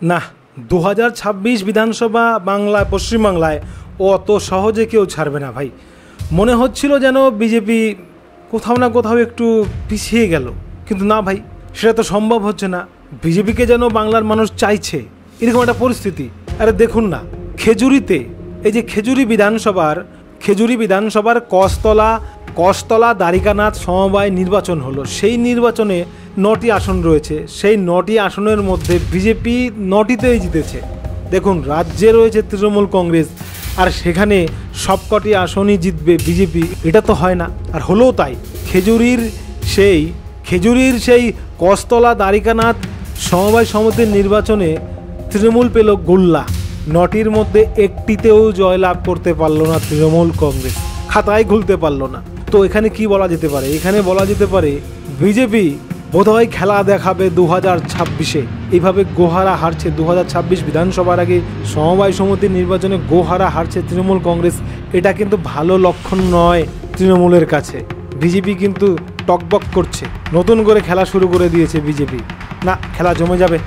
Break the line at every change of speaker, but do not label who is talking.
না, 2026 বিধানসভা বাংলায়, পশ্চিমবাংলায় অত সহজে কেউ ছাড়বে না ভাই। মনে হচ্ছিল যেন বিজেপি কোথাও না কোথাও একটু পিছিয়ে গেল, কিন্তু না ভাই, সেটা তো সম্ভব হচ্ছে না। বিজেপিকে যেন বাংলার মানুষ চাইছে, এরকম একটা পরিস্থিতি। আরে দেখুন না, খেজুরিতে, এই যে খেজুরি বিধানসভার কসতলা দ্বারিকানাথ সমবায় নির্বাচন হলো। সেই নির্বাচনে 9টি আসন রয়েছে। সেই 9টি আসনের মধ্যে বিজেপি 9টিতেই জিতেছে। দেখুন, রাজ্যে রয়েছে তৃণমূল কংগ্রেস, আর সেখানে সবকটি আসনই জিতবে বিজেপি, এটা তো হয় না। আর হলেও তাই, খেজুরির সেই কসতলা দ্বারিকানাথ সমবায় সমিতির নির্বাচনে তৃণমূল পেল গোল্লা। 9টির মধ্যে একটিতেও জয়লাভ করতে পারল না তৃণমূল কংগ্রেস, খাতায় খুলতে পারল না। তো এখানে কি বলা যেতে পারে? এখানে বলা যেতে পারে বিজেপি বোধহয় খেলা দেখাবে 2026-এ। এইভাবে গোহারা হারছে 2026 বিধানসভার আগে সমবায় সমিতির নির্বাচনে গোহারা হারছে তৃণমূল কংগ্রেস। এটা কিন্তু ভালো লক্ষণ নয় তৃণমূলের কাছে। বিজেপি কিন্তু টকবক করছে, নতুন করে খেলা শুরু করে দিয়েছে বিজেপি। না, খেলা জমে যাবে।